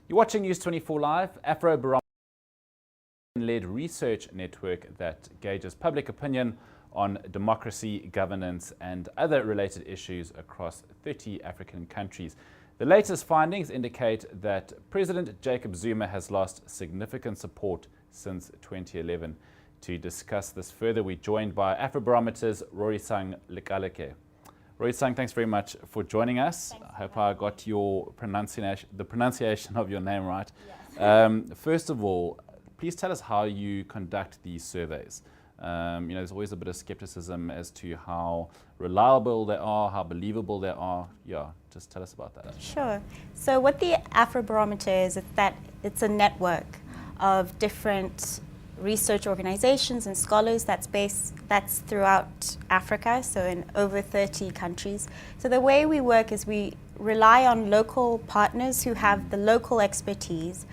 You're watching News 24 Live, Afrobarometer-led research network that gauges public opinion on democracy, governance and other related issues across 30 African countries. The latest findings indicate that President Jacob Zuma has lost significant support since 2011. To discuss this further, we're joined by Afrobarometer's Rorisang Lekaleke. Rorisang, thanks very much for joining us. I hope I got the pronunciation of your name right. Yes. First of all, please tell us how you conduct these surveys. There's always a bit of skepticism as to how reliable they are, how believable they are. Yeah, just tell us about that. Sure. So what the Afrobarometer is that it's a network of different research organizations and scholars that's throughout Africa, so in over 30 countries. So the way we work is we rely on local partners who have the local expertise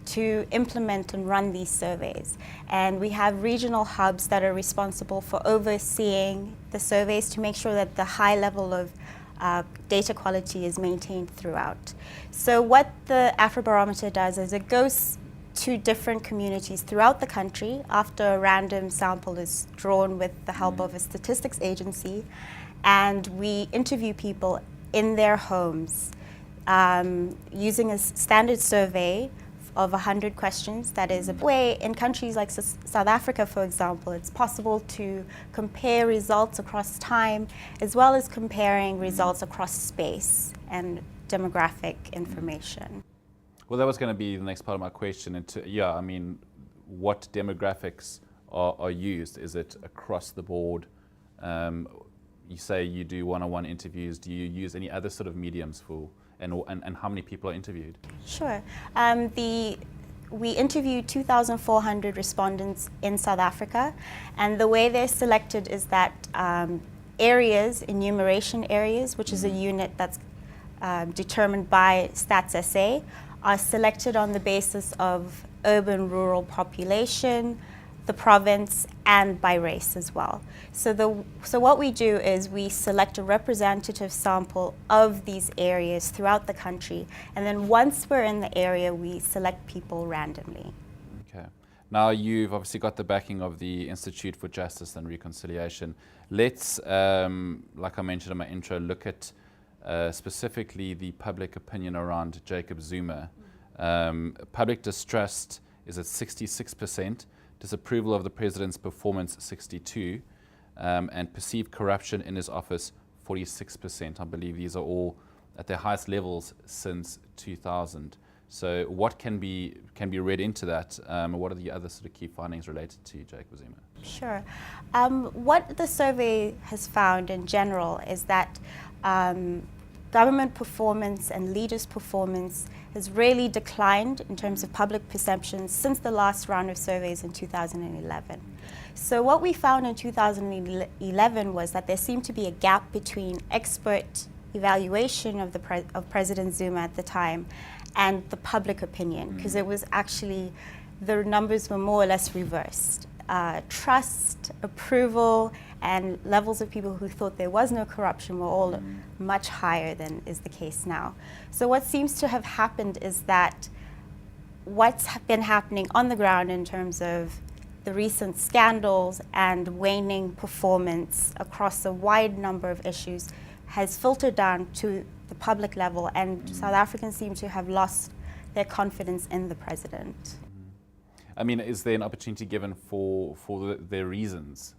to implement and run these surveys. And we have regional hubs that are responsible for overseeing the surveys to make sure that the high level of data quality is maintained throughout. So what the Afrobarometer does is it goes to different communities throughout the country after a random sample is drawn with the help of a statistics agency, and we interview people in their homes using a standard survey of 100 questions. That is a way in countries like South Africa, for example, it's possible to compare results across time as well as comparing results across space and demographic information. Well, that was going to be the next part of my question. What demographics are used? Is it across the board? You say you do one-on-one interviews. Do you use any other sort of mediums for, and how many people are interviewed? Sure. We interviewed 2,400 respondents in South Africa, and the way they're selected is that areas, enumeration areas, which is a unit that's determined by Stats SA, are selected on the basis of urban-rural population, the province, and by race as well. So what we do is we select a representative sample of these areas throughout the country, and then once we're in the area, we select people randomly. Okay. Now you've obviously got the backing of the Institute for Justice and Reconciliation. Let's, like I mentioned in my intro, look at specifically the public opinion around Jacob Zuma. Public distrust is at 66%, disapproval of the president's performance 62%, and perceived corruption in his office 46%. I believe these are all at their highest levels since 2000. So what can be read into that? What are the other sort of key findings related to Jacob Zuma? Sure. What the survey has found in general is that government performance and leaders' performance has really declined in terms of public perception since the last round of surveys in 2011. So what we found in 2011 was that there seemed to be a gap between expert evaluation of President Zuma at the time and the public opinion, because it was actually, the numbers were more or less reversed. Trust, approval, and levels of people who thought there was no corruption were all much higher than is the case now. So what seems to have happened is that what's been happening on the ground in terms of the recent scandals and waning performance across a wide number of issues has filtered down to the public level, and South Africans seem to have lost their confidence in the president. Is there an opportunity given for their reasons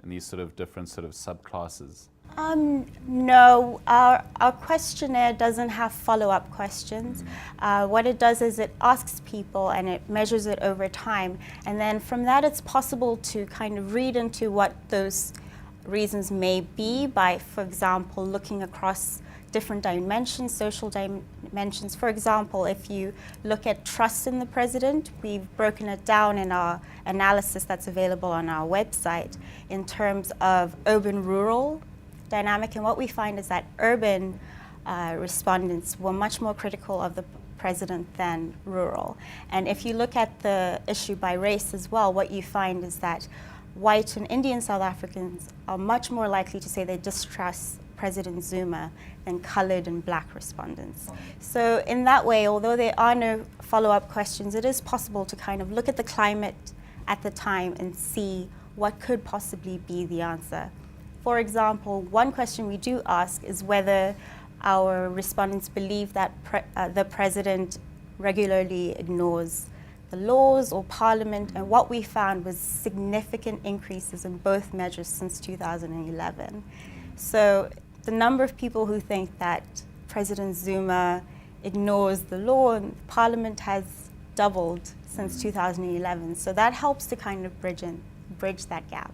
in these sort of different sort of subclasses? No, our questionnaire doesn't have follow-up questions. What it does is it asks people and it measures it over time, and then from that it's possible to kind of read into what those reasons may be by, for example, looking across different dimensions, social dimensions. For example, if you look at trust in the president, we've broken it down in our analysis that's available on our website in terms of urban-rural dynamic. And what we find is that urban respondents were much more critical of the president than rural. And if you look at the issue by race as well, what you find is that white and Indian South Africans are much more likely to say they distrust President Zuma than colored and black respondents. So in that way, although there are no follow-up questions, it is possible to kind of look at the climate at the time and see what could possibly be the answer. For example, one question we do ask is whether our respondents believe that the president regularly ignores the laws or parliament, and what we found was significant increases in both measures since 2011. So the number of people who think that President Zuma ignores the law and parliament has doubled since 2011. So that helps to kind of bridge that gap.